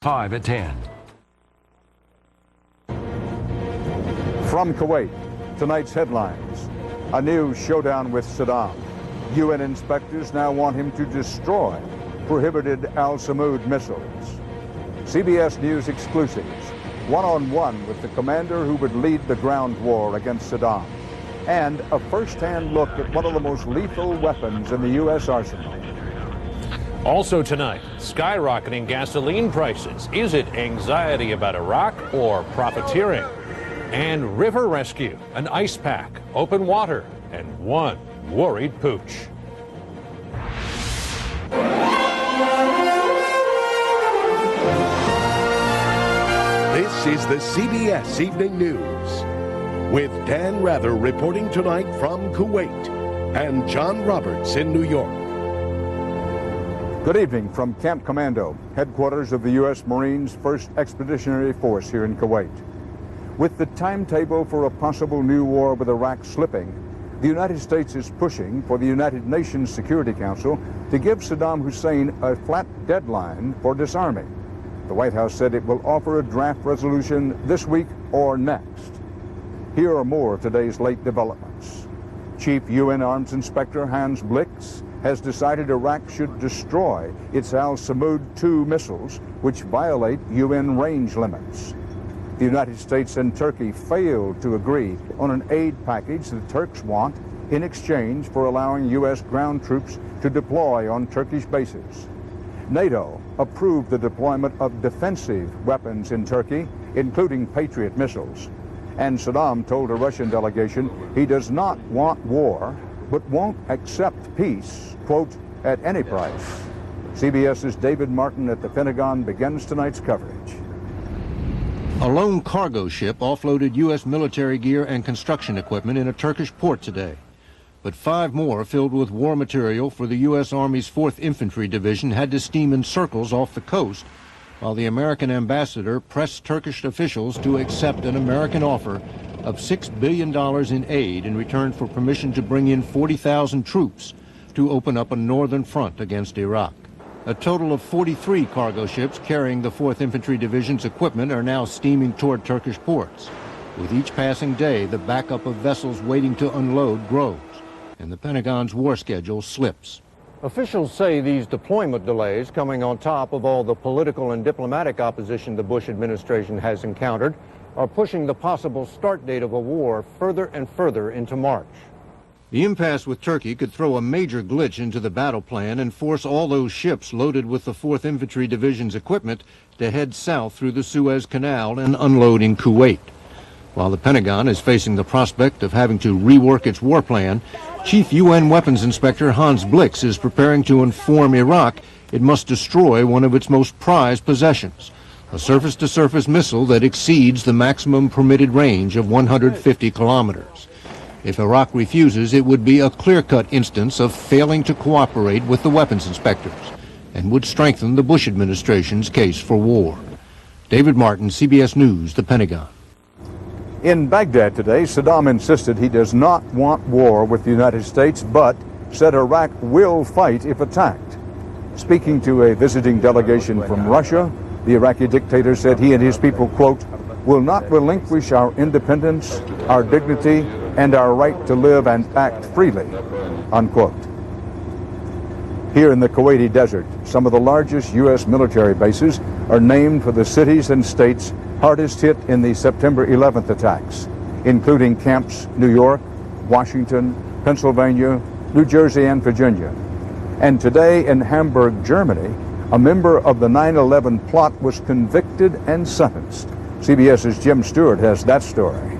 5 at 10. From Kuwait, tonight's headlines. A new showdown with Saddam. UN inspectors now want him to destroy prohibited Al-Samud missiles. CBS News exclusives. One-on-one with the commander who would lead the ground war against Saddam. And a first-hand look at one of the most lethal weapons in the U.S. arsenal. Also tonight, skyrocketing gasoline prices. Is it anxiety about Iraq or profiteering? And river rescue, an ice pack, open water, and one worried pooch. This is the CBS Evening News with Dan Rather reporting tonight from Kuwait and John Roberts in New York. Good evening from Camp Commando, headquarters of the U.S. Marines' 1st Expeditionary Force here in Kuwait. With the timetable for a possible new war with Iraq slipping, the United States is pushing for the United Nations Security Council to give Saddam Hussein a flat deadline for disarming. The White House said it will offer a draft resolution this week or next. Here are more of today's late developments. Chief UN Arms Inspector Hans Blix has decided Iraq should destroy its Al-Samud 2 missiles, which violate UN range limits. The United States and Turkey failed to agree on an aid package the Turks want in exchange for allowing U.S. ground troops to deploy on Turkish bases. NATO approved the deployment of defensive weapons in Turkey, including Patriot missiles. And Saddam told a Russian delegation he does not want war, but won't accept peace, quote, at any price. CBS's David Martin at the Pentagon begins tonight's coverage. A lone cargo ship offloaded U.S. military gear and construction equipment in a Turkish port today. But 5 more filled with war material for the U.S. Army's 4th Infantry Division had to steam in circles off the coast, while the American ambassador pressed Turkish officials to accept an American offer of $6 billion in aid in return for permission to bring in 40,000 troops to open up a northern front against Iraq. A total of 43 cargo ships carrying the 4th Infantry Division's equipment are now steaming toward Turkish ports. With each passing day, the backup of vessels waiting to unload grows, and the Pentagon's war schedule slips. Officials say these deployment delays, coming on top of all the political and diplomatic opposition the Bush administration has encountered, are pushing the possible start date of a war further and further into March. The impasse with Turkey could throw a major glitch into the battle plan and force all those ships loaded with the 4th Infantry Division's equipment to head south through the Suez Canal and unload in Kuwait. While the Pentagon is facing the prospect of having to rework its war plan, Chief UN Weapons Inspector Hans Blix is preparing to inform Iraq it must destroy one of its most prized possessions, a surface-to-surface missile that exceeds the maximum permitted range of 150 kilometers. If Iraq refuses, it would be a clear-cut instance of failing to cooperate with the weapons inspectors and would strengthen the Bush administration's case for war. David Martin, CBS News, the Pentagon. In Baghdad today, Saddam insisted he does not want war with the United States, but said Iraq will fight if attacked. Speaking to a visiting delegation from Russia, the Iraqi dictator said he and his people, quote, will not relinquish our independence, our dignity, and our right to live and act freely, unquote. Here in the Kuwaiti desert, some of the largest U.S. military bases are named for the cities and states hardest hit in the September 11th attacks, including camps New York, Washington, Pennsylvania, New Jersey, and Virginia. And today in Hamburg, Germany, a member of the 9/11 plot was convicted and sentenced. CBS's Jim Stewart has that story.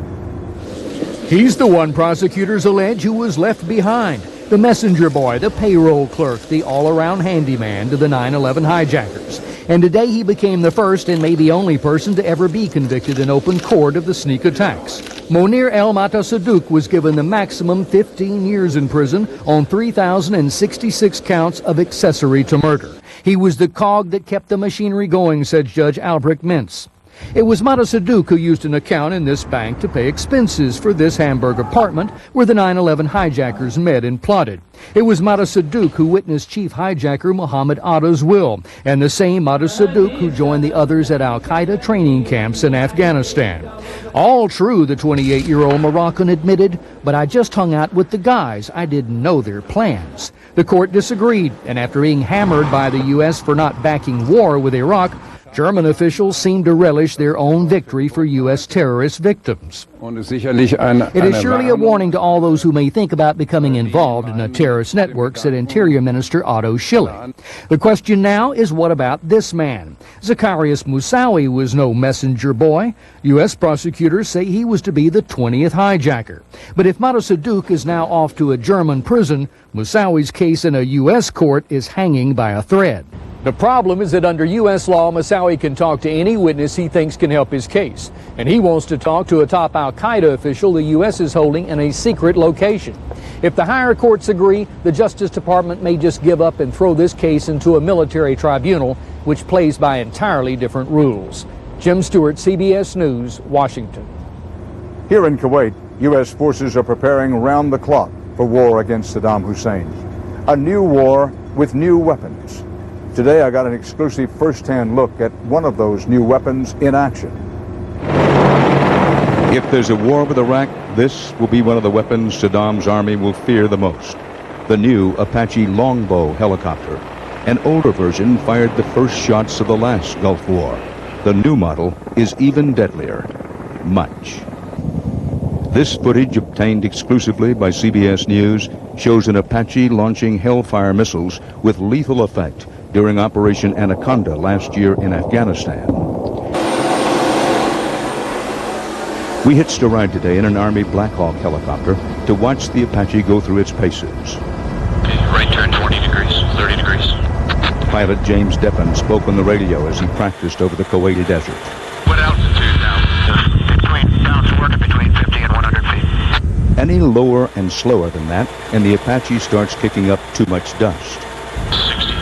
He's the one prosecutors allege who was left behind. The messenger boy, the payroll clerk, the all-around handyman to the 9/11 hijackers. And today he became the first and maybe only person to ever be convicted in open court of the sneak attacks. Monir El-Matasadouk was given the maximum 15 years in prison on 3,066 counts of accessory to murder. He was the cog that kept the machinery going, said Judge Albrecht Mintz. It was Mata Saduk who used an account in this bank to pay expenses for this Hamburg apartment where the 9/11 hijackers met and plotted. It was Mata Saduk who witnessed Chief Hijacker Mohammed Atta's will, and the same Mata Saduk who joined the others at al-Qaeda training camps in Afghanistan. All true, the 28-year-old Moroccan admitted, but I just hung out with the guys. I didn't know their plans. The court disagreed, and after being hammered by the U.S. for not backing war with Iraq, German officials seem to relish their own victory for U.S. terrorist victims. It is surely a warning to all those who may think about becoming involved in a terrorist network, said Interior Minister Otto Schille. The question now is, what about this man? Zacharias Moussaoui was no messenger boy. U.S. prosecutors say he was to be the 20th hijacker. But if Mata Saduk is now off to a German prison, Moussaoui's case in a U.S. court is hanging by a thread. The problem is that under U.S. law, Moussaoui can talk to any witness he thinks can help his case. And he wants to talk to a top al-Qaeda official the U.S. is holding in a secret location. If the higher courts agree, the Justice Department may just give up and throw this case into a military tribunal, which plays by entirely different rules. Jim Stewart, CBS News, Washington. Here in Kuwait, U.S. forces are preparing round the clock for war against Saddam Hussein. A new war with new weapons. Today I got an exclusive first-hand look at one of those new weapons in action. If there's a war with Iraq, this will be one of the weapons Saddam's army will fear the most. The new Apache Longbow helicopter. An older version fired the first shots of the last Gulf War. The new model is even deadlier. Much. This footage, obtained exclusively by CBS News, shows an Apache launching Hellfire missiles with lethal effect during Operation Anaconda last year in Afghanistan. We hitched a ride today in an Army Black Hawk helicopter to watch the Apache go through its paces. Okay, right turn 20 degrees, 30 degrees. Pilot James Deppen spoke on the radio as he practiced over the Kuwaiti desert. What altitude now? Down to work at between 50 and 100 feet. Any lower and slower than that, and the Apache starts kicking up too much dust. 60.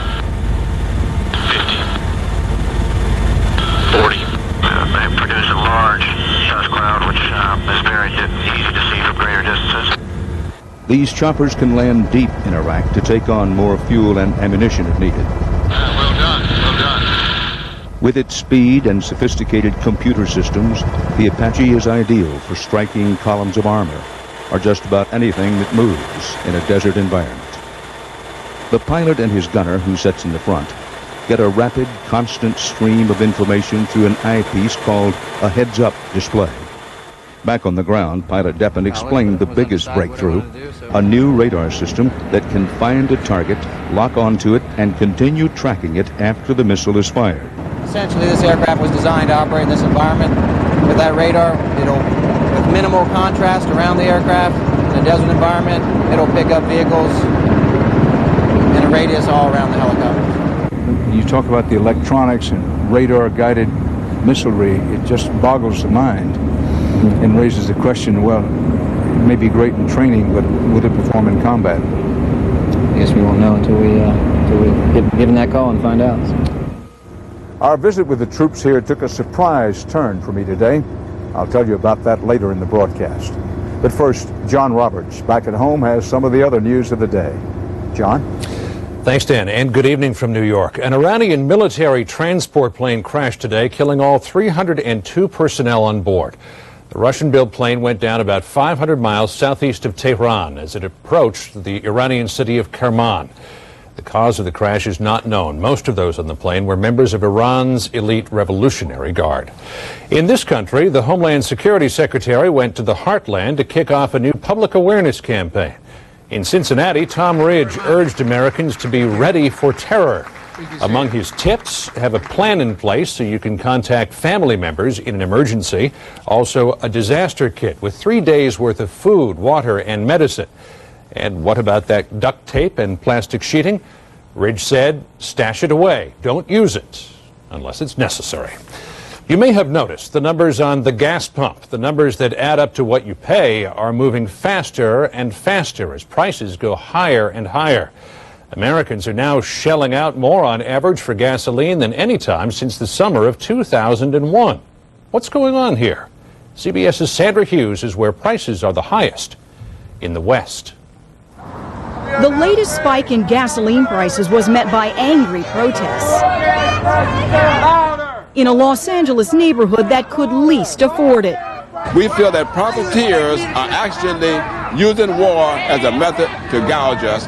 40. They produce a large dust cloud, which is very easy to see from greater distances. These choppers can land deep in Iraq to take on more fuel and ammunition if needed. Well done, well done. With its speed and sophisticated computer systems, the Apache is ideal for striking columns of armor, or just about anything that moves in a desert environment. The pilot and his gunner, who sits in the front, get a rapid, constant stream of information through an eyepiece called a heads-up display. Back on the ground, Pilot Deppen explained the biggest breakthrough, a new radar system that can find a target, lock onto it, and continue tracking it after the missile is fired. Essentially, this aircraft was designed to operate in this environment. With that radar, with minimal contrast around the aircraft, in a desert environment, it'll pick up vehicles in a radius all around the helicopter. You talk about the electronics and radar-guided missilery, it just boggles the mind and raises the question, well, it may be great in training, but will it perform in combat? I guess we won't know until we get given that call and find out. Our visit with the troops here took a surprise turn for me today. I'll tell you about that later in the broadcast. But first, John Roberts, back at home, has some of the other news of the day. John? Thanks, Dan, and good evening from New York. An Iranian military transport plane crashed today, killing all 302 personnel on board. The Russian-built plane went down about 500 miles southeast of Tehran as it approached the Iranian city of Kerman. The cause of the crash is not known. Most of those on the plane were members of Iran's elite Revolutionary Guard. In this country, the Homeland Security Secretary went to the heartland to kick off a new public awareness campaign. In Cincinnati, Tom Ridge urged Americans to be ready for terror. Among his tips, have a plan in place so you can contact family members in an emergency. Also, a disaster kit with 3 days' worth of food, water, and medicine. And what about that duct tape and plastic sheeting? Ridge said, stash it away. Don't use it unless it's necessary. You may have noticed the numbers on the gas pump. The numbers that add up to what you pay are moving faster and faster as prices go higher and higher. Americans are now shelling out more on average for gasoline than any time since the summer of 2001. What's going on here? CBS's Sandra Hughes is where prices are the highest in the West. The latest spike in gasoline prices was met by angry protests in a Los Angeles neighborhood that could least afford it. We feel that profiteers are actually using war as a method to gouge us.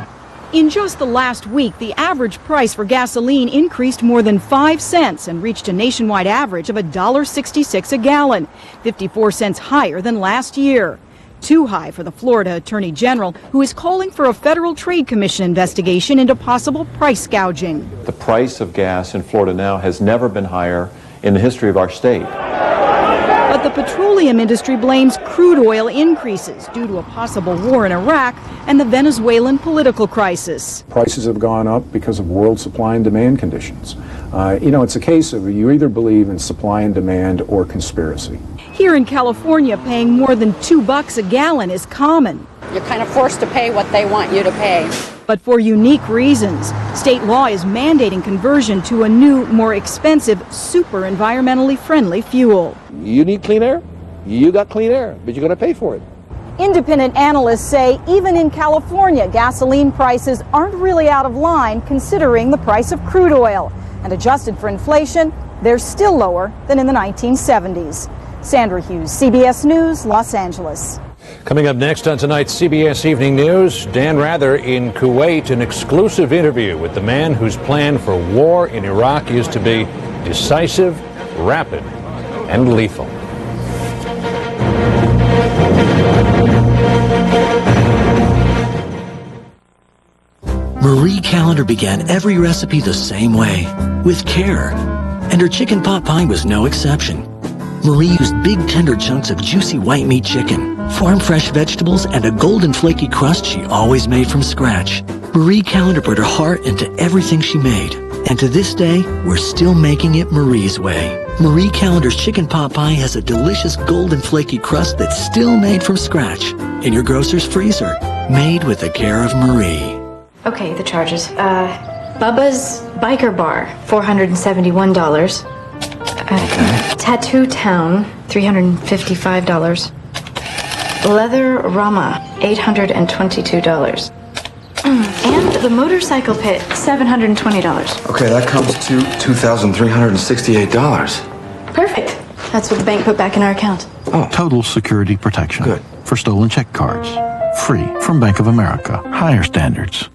In just the last week, the average price for gasoline increased more than 5 cents and reached a nationwide average of $1.66 a gallon, 54 cents higher than last year. Too high for the Florida Attorney General, who is calling for a Federal Trade Commission investigation into possible price gouging. The price of gas in Florida now has never been higher in the history of our state. But the petroleum industry blames crude oil increases due to a possible war in Iraq and the Venezuelan political crisis. Prices have gone up because of world supply and demand conditions. It's a case of you either believe in supply and demand or conspiracy. Here in California, paying more than $2 a gallon is common. You're kind of forced to pay what they want you to pay. But for unique reasons, state law is mandating conversion to a new, more expensive, super environmentally friendly fuel. You need clean air? You got clean air, but you're going to pay for it. Independent analysts say even in California, gasoline prices aren't really out of line considering the price of crude oil. And adjusted for inflation, they're still lower than in the 1970s. Sandra Hughes, CBS News, Los Angeles. Coming up next on tonight's CBS Evening News, Dan Rather in Kuwait, an exclusive interview with the man whose plan for war in Iraq is to be decisive, rapid, and lethal. Marie Callender began every recipe the same way, with care. And her chicken pot pie was no exception. Marie used big tender chunks of juicy white meat chicken, farm-fresh vegetables, and a golden flaky crust she always made from scratch. Marie Callender put her heart into everything she made. And to this day, we're still making it Marie's way. Marie Callender's chicken pot pie has a delicious golden flaky crust that's still made from scratch in your grocer's freezer, made with the care of Marie. Okay, the charges. Bubba's Biker Bar, $471. Tattoo Town, $355. Leather Rama, $822. And the Motorcycle Pit, $720. Okay, that comes to $2,368. Perfect. That's what the bank put back in our account. Oh. Total security protection. Good. For stolen check cards. Free from Bank of America. Higher standards.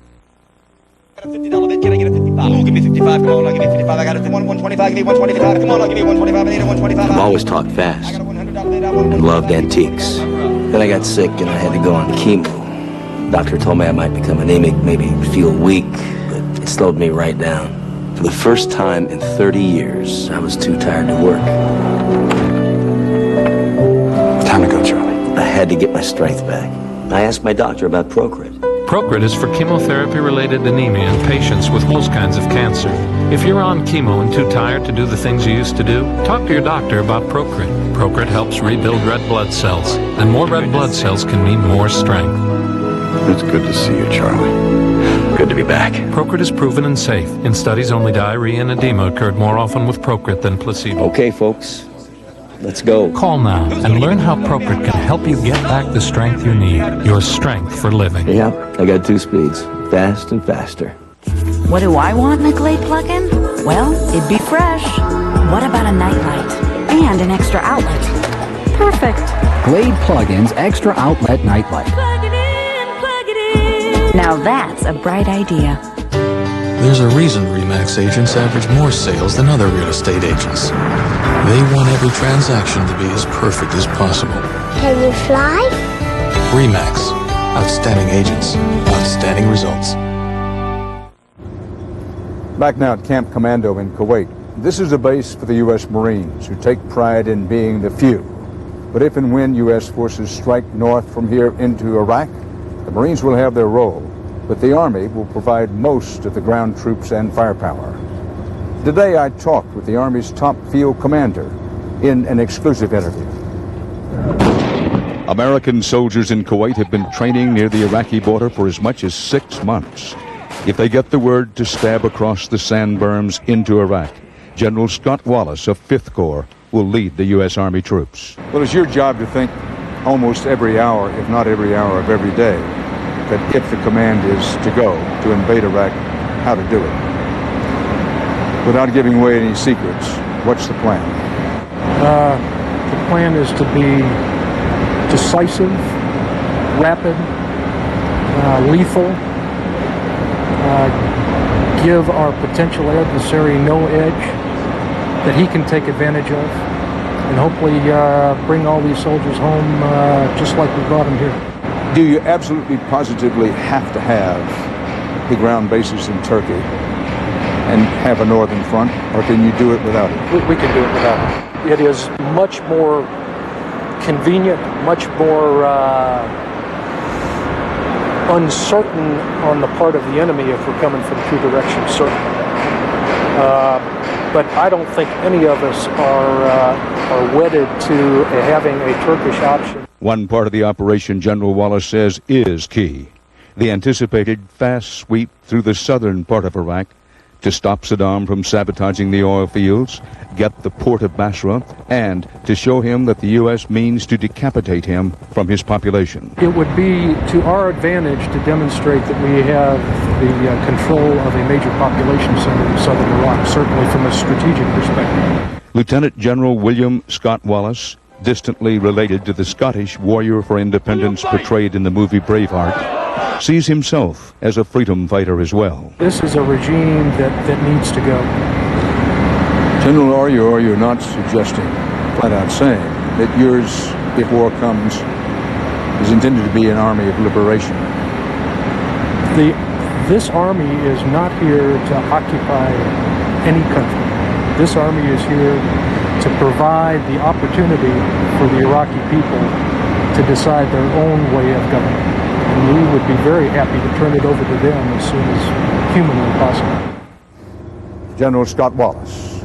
$50 bid, can I get a 55? Oh, give me 55, come on, I'll give you 55. I got a 125, give me 125. Come on, I'll give you 125. I need a 125. I've always talked fast and loved antiques. Then I got sick and I had to go on chemo. Doctor told me I might become anemic, maybe feel weak, but it slowed me right down. For the first time in 30 years, I was too tired to work. Time to go, Charlie. I had to get my strength back. I asked my doctor about Procrit. Procrit is for chemotherapy-related anemia in patients with most kinds of cancer. If you're on chemo and too tired to do the things you used to do, talk to your doctor about Procrit. Procrit helps rebuild red blood cells, and more red blood cells can mean more strength. It's good to see you, Charlie. Good to be back. Procrit is proven and safe. In studies, only diarrhea and edema occurred more often with Procrit than placebo. Okay, folks. Let's go. Call now and learn how Procrit can help you get back the strength you need. Your strength for living. Yep, I got 2 speeds. Fast and faster. What do I want in a Glade plug-in? Well, it'd be fresh. What about a nightlight? And an extra outlet? Perfect. Glade Plug-in's extra outlet nightlight. Plug it in, plug it in. Now that's a bright idea. There's a reason RE/MAX agents average more sales than other real estate agents. They want every transaction to be as perfect as possible. Can you fly? RE/MAX. Outstanding agents. Outstanding results. Back now at Camp Commando in Kuwait. This is a base for the U.S. Marines who take pride in being the few. But if and when U.S. forces strike north from here into Iraq, the Marines will have their role. But the Army will provide most of the ground troops and firepower. Today I talked with the Army's top field commander in an exclusive interview. American soldiers in Kuwait have been training near the Iraqi border for as much as 6 months. If they get the word to stab across the sand berms into Iraq, General Scott Wallace of 5th Corps will lead the U.S. Army troops. Well, it's your job to think almost every hour, if not every hour of every day, that if the command is to go, to invade Iraq, how to do it. Without giving away any secrets, what's the plan? The plan is to be decisive, rapid, lethal, give our potential adversary no edge that he can take advantage of, and hopefully bring all these soldiers home just like we brought them here. Do you absolutely positively have to have the ground bases in Turkey and have a northern front, or can you do it without it? We can do it without it. It is much more convenient, much more uncertain on the part of the enemy if we're coming from two directions, certainly. But I don't think any of us are wedded to having a Turkish option. One part of the operation, General Wallace says, is key. The anticipated fast sweep through the southern part of Iraq to stop Saddam from sabotaging the oil fields, get the port of Basra, and to show him that the U.S. means to decapitate him from his population. It would be to our advantage to demonstrate that we have the control of a major population center in southern Iraq, certainly from a strategic perspective. Lieutenant General William Scott Wallace, distantly related to the Scottish warrior for independence portrayed in the movie Braveheart, sees himself as a freedom fighter as well. This is a regime that needs to go. General, are you not suggesting, flat out saying, that yours, if war comes, is intended to be an army of liberation? This army is not here to occupy any country. This army is here to provide the opportunity for the Iraqi people to decide their own way of government. And we would be very happy to turn it over to them as soon as humanly possible. General Scott Wallace.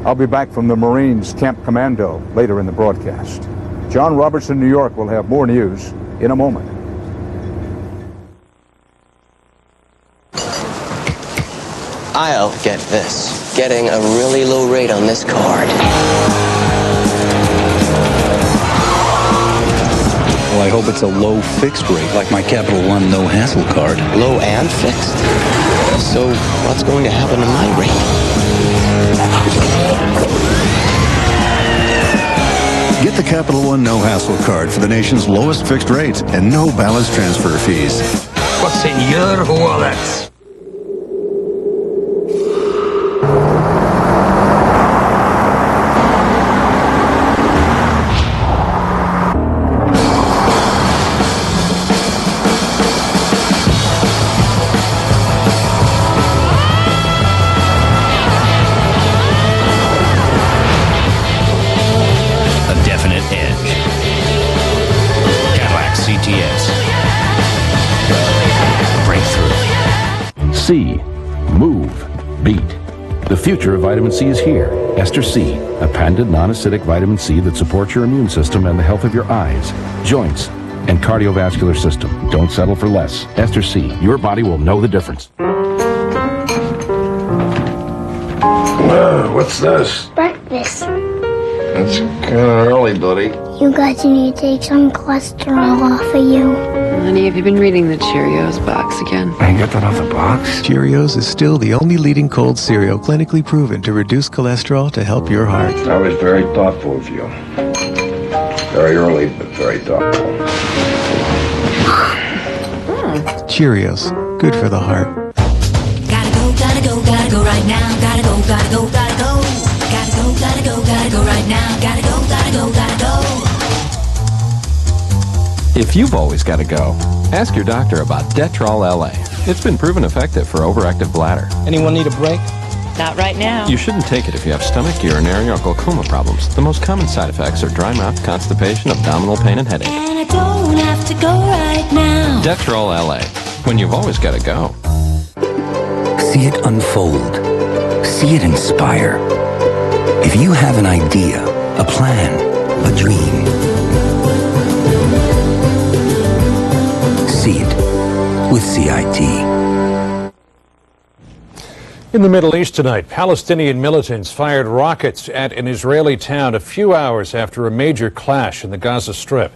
I'll be back from the Marines Camp Commando later in the broadcast. John Roberts in New York will have more news in a moment. I'll get this. Getting a really low rate on this card. Well, I hope it's a low fixed rate, like my Capital One no hassle card. Low and fixed? So what's going to happen to my rate? Get the Capital One no hassle card for the nation's lowest fixed rate and no balance transfer fees. What's in your wallet? C. Move. Beat. The future of vitamin C is here. Ester C, a patented non-acidic vitamin C that supports your immune system and the health of your eyes, joints, and cardiovascular system. Don't settle for less. Ester C, your body will know the difference. What's this? Breakfast. It's kind of early, buddy. You guys need to take some cholesterol off of you. Honey, have you been reading the Cheerios box again? I got that off the box. Cheerios is still the only leading cold cereal clinically proven to reduce cholesterol to help your heart. That was very thoughtful of you. Very early, but very thoughtful. Cheerios, good for the heart. Gotta go right now. Gotta go right now. Gotta go. If you've always got to go, ask your doctor about Detrol LA. It's been proven effective for overactive bladder. Anyone need a break? Not right now. You shouldn't take it if you have stomach, urinary, or glaucoma problems. The most common side effects are dry mouth, constipation, abdominal pain, and headache. And I don't have to go right now. Detrol LA. When you've always got to go. See it unfold. See it inspire. If you have an idea, a plan, a dream, see it with CIT. In the Middle East tonight, Palestinian militants fired rockets at an Israeli town a few hours after a major clash in the Gaza Strip.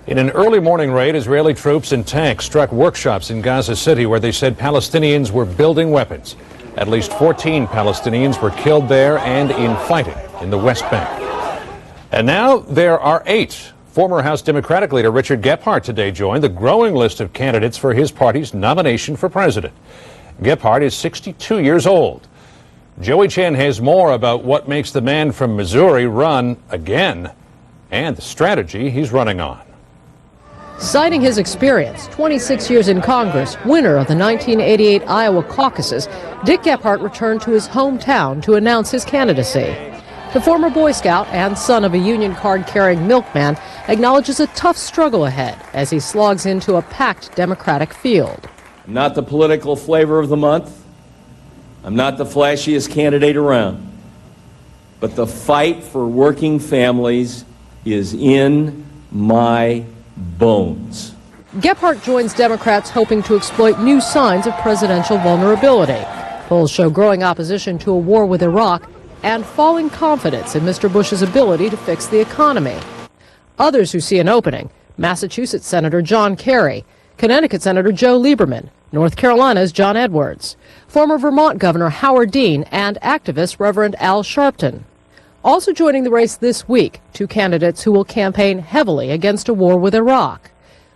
In an early morning raid, Israeli troops and tanks struck workshops in Gaza City where they said Palestinians were building weapons. At least 14 Palestinians were killed there and in fighting in the West Bank. And now there are 8. Former House Democratic leader Richard Gephardt today joined the growing list of candidates for his party's nomination for president. Gephardt is 62 years old. Joey Chen has more about what makes the man from Missouri run again and the strategy he's running on. Citing his experience, 26 years in Congress, winner of the 1988 Iowa caucuses, Dick Gephardt returned to his hometown to announce his candidacy. The former Boy Scout and son of a union card-carrying milkman acknowledges a tough struggle ahead as he slogs into a packed Democratic field. I'm not the political flavor of the month. I'm not the flashiest candidate around. But the fight for working families is in my bones. Gephardt joins Democrats hoping to exploit new signs of presidential vulnerability. Polls show growing opposition to a war with Iraq and falling confidence in Mr. Bush's ability to fix the economy. Others who see an opening, Massachusetts Senator John Kerry, Connecticut Senator Joe Lieberman, North Carolina's John Edwards, former Vermont Governor Howard Dean, and activist Reverend Al Sharpton. Also joining the race this week, 2 candidates who will campaign heavily against a war with Iraq.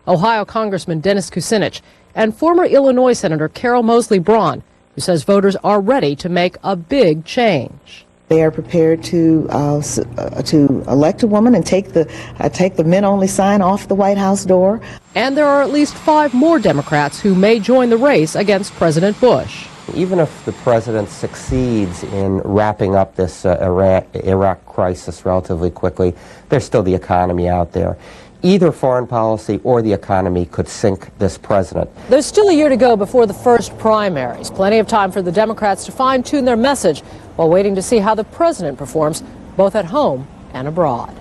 Ohio Congressman Dennis Kucinich and former Illinois Senator Carol Moseley Braun, who says voters are ready to make a big change. They are prepared to elect a woman and take the men-only sign off the White House door. And there are at least 5 more Democrats who may join the race against President Bush. Even if the president succeeds in wrapping up this Iraq crisis relatively quickly, there's still the economy out there. Either foreign policy or the economy could sink this president. There's still a year to go before the first primaries. Plenty of time for the Democrats to fine-tune their message while waiting to see how the president performs both at home and abroad.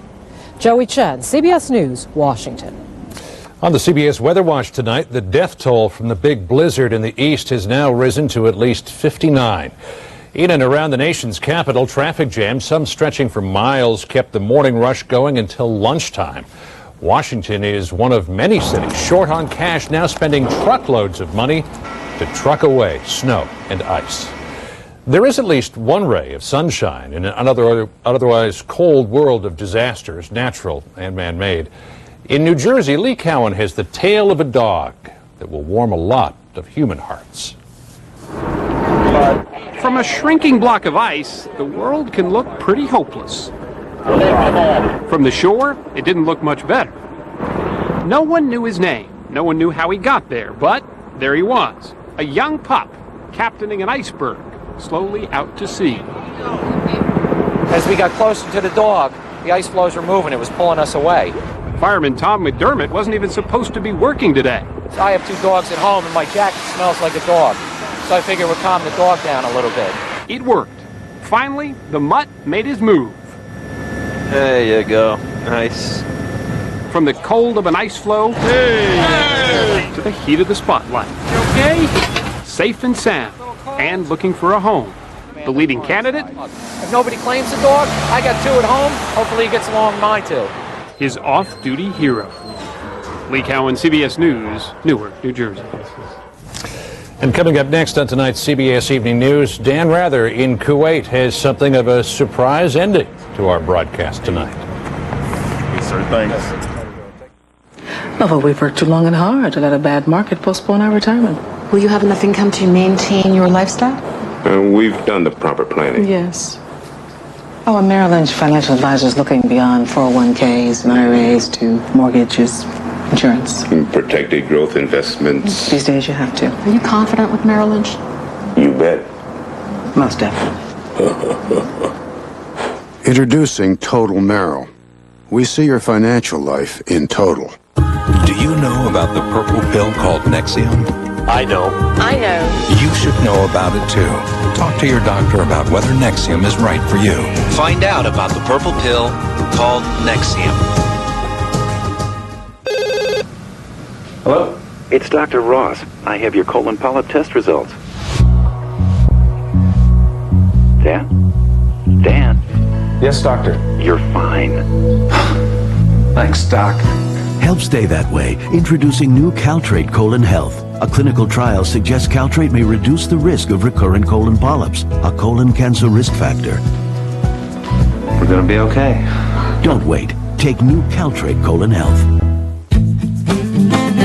Joey Chen, CBS News, Washington. On the CBS Weather Watch tonight, the death toll from the big blizzard in the east has now risen to at least 59. In and around the nation's capital, traffic jams, some stretching for miles, kept the morning rush going until lunchtime. Washington is one of many cities short on cash, now spending truckloads of money to truck away snow and ice. There is at least one ray of sunshine in an otherwise cold world of disasters, natural and man-made. In New Jersey, Lee Cowan has the tale of a dog that will warm a lot of human hearts. From a shrinking block of ice, the world can look pretty hopeless. From the shore, it didn't look much better. No one knew his name. No one knew how he got there, but there he was, a young pup captaining an iceberg, slowly out to sea. As we got closer to the dog, the ice floes were moving. It was pulling us away. Fireman Tom McDermott wasn't even supposed to be working today. So I have 2 dogs at home, and my jacket smells like a dog. So I figured it would calm the dog down a little bit. It worked. Finally, the mutt made his move. There you go. Nice. From the cold of an ice floe to the heat of the spotlight. Okay? Safe and sound, and looking for a home. The leading candidate? If nobody claims the dog, I got 2 at home. Hopefully he gets along with mine too. His off-duty hero. Lee Cowan, CBS News, Newark, New Jersey. And coming up next on tonight's CBS Evening News, Dan Rather in Kuwait has something of a surprise ending to our broadcast tonight. Yes, sir. Thanks. Oh, well, we've worked too long and hard to let a bad market postpone our retirement. Will you have enough income to maintain your lifestyle? We've done the proper planning. Yes. Oh, and Merrill Lynch financial advisors looking beyond 401ks and IRAs to mortgages, insurance. Protected growth investments. These days you have to. Are you confident with Merrill Lynch? You bet. Most definitely. Introducing Total Merrill. We see your financial life in total. Do you know about the purple pill called Nexium? I know. I know. You should know about it too. Talk to your doctor about whether Nexium is right for you. Find out about the purple pill called Nexium. Hello? It's Dr. Ross. I have your colon polyp test results. Dan? Dan? Yes, doctor. You're fine. Thanks, Doc. Help stay that way. Introducing new Caltrate Colon Health. A clinical trial suggests Caltrate may reduce the risk of recurrent colon polyps, a colon cancer risk factor. We're gonna be okay. Don't wait. Take new Caltrate Colon Health.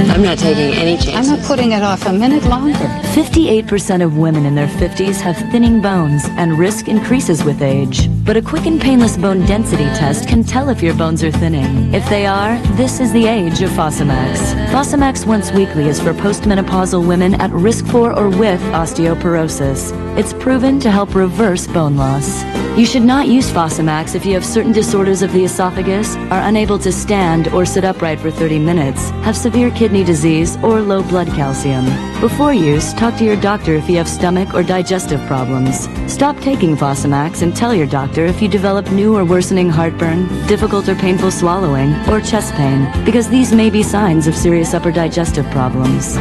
I'm not taking any chances. I'm not putting it off a minute longer. 58% of women in their 50s have thinning bones, and risk increases with age. But a quick and painless bone density test can tell if your bones are thinning. If they are, this is the age of Fosamax. Fosamax once weekly is for postmenopausal women at risk for or with osteoporosis. It's proven to help reverse bone loss. You should not use Fosamax if you have certain disorders of the esophagus, are unable to stand or sit upright for 30 minutes, have severe kidney disease, or low blood calcium. Before use, talk to your doctor if you have stomach or digestive problems. Stop taking Fosamax and tell your doctor if you develop new or worsening heartburn, difficult or painful swallowing, or chest pain, because these may be signs of serious upper digestive problems.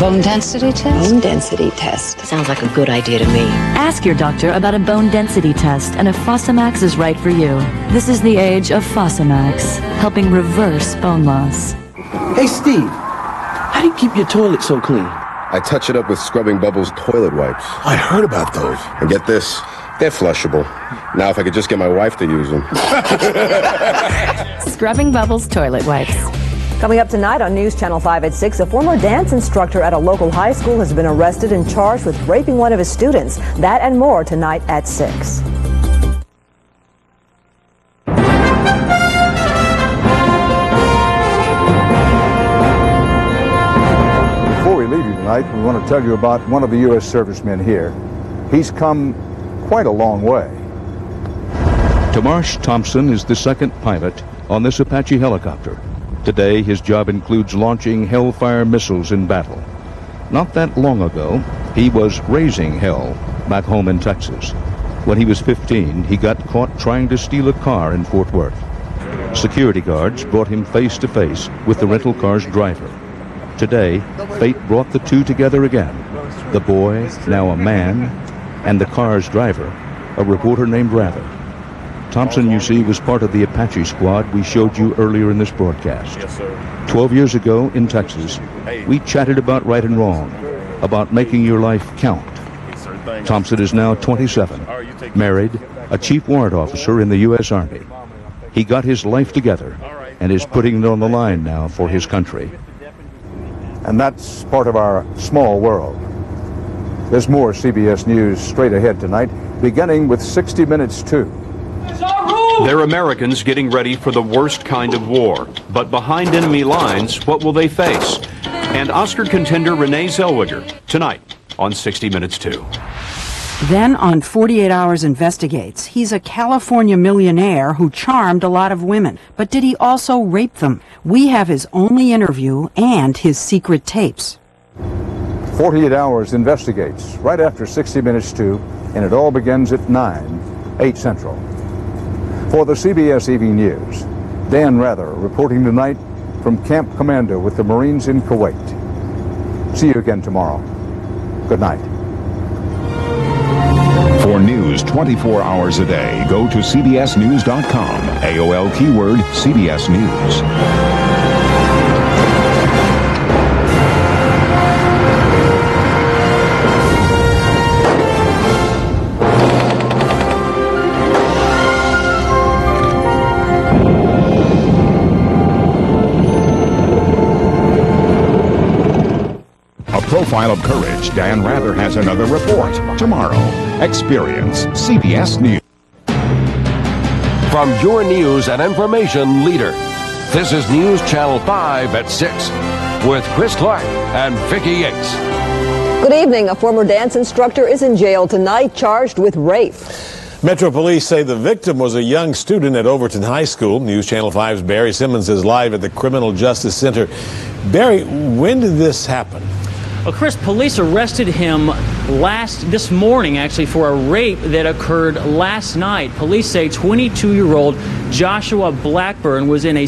Bone density test? Bone density test. Sounds like a good idea to me. Ask your doctor about a bone density test and if Fosamax is right for you. This is the age of Fosamax, helping reverse bone loss. Hey, Steve, how do you keep your toilet so clean? I touch it up with Scrubbing Bubbles toilet wipes. I heard about those. And get this, they're flushable. Now if I could just get my wife to use them. Scrubbing Bubbles toilet wipes. Coming up tonight on News Channel 5 at 6, a former dance instructor at a local high school has been arrested and charged with raping one of his students. That and more tonight at 6. Before we leave you tonight, we want to tell you about one of the U.S. servicemen here. He's come quite a long way. Tomarsh Thompson is the second pilot on this Apache helicopter. Today, his job includes launching Hellfire missiles in battle. Not that long ago, he was raising hell back home in Texas. When he was 15, he got caught trying to steal a car in Fort Worth. Security guards brought him face to face with the rental car's driver. Today, fate brought the two together again. The boy, now a man, and the car's driver, a reporter named Rather. Thompson, you see, was part of the Apache squad we showed you earlier in this broadcast. Yes, sir. 12 years ago in Texas, we chatted about right and wrong, about making your life count. Yes, sir. Thanks. Thompson is now 27, married, a chief warrant officer in the U.S. Army. He got his life together and is putting it on the line now for his country. And that's part of our small world. There's more CBS News straight ahead tonight, beginning with 60 Minutes 2. They're Americans getting ready for the worst kind of war. But behind enemy lines, what will they face? And Oscar contender Renee Zellweger, tonight on 60 Minutes 2. Then on 48 Hours Investigates, he's a California millionaire who charmed a lot of women. But did he also rape them? We have his only interview and his secret tapes. 48 Hours Investigates, right after 60 Minutes 2, and it all begins at 9, 8 Central. For the CBS Evening News, Dan Rather reporting tonight from Camp Commando with the Marines in Kuwait. See you again tomorrow. Good night. For news 24 hours a day, go to cbsnews.com. AOL keyword CBS News. Profile of Courage, Dan Rather has another report tomorrow. Experience CBS News. From your news and information leader, this is News Channel 5 at 6 with Chris Clark and Vicki Yates. Good evening. A former dance instructor is in jail tonight, charged with rape. Metro Police say the victim was a young student at Overton High School. News Channel 5's Barry Simmons is live at the Criminal Justice Center. Barry, when did this happen? Well, Chris, police arrested him this morning, actually, for a rape that occurred last night. Police say 22-year-old Joshua Blackburn was in a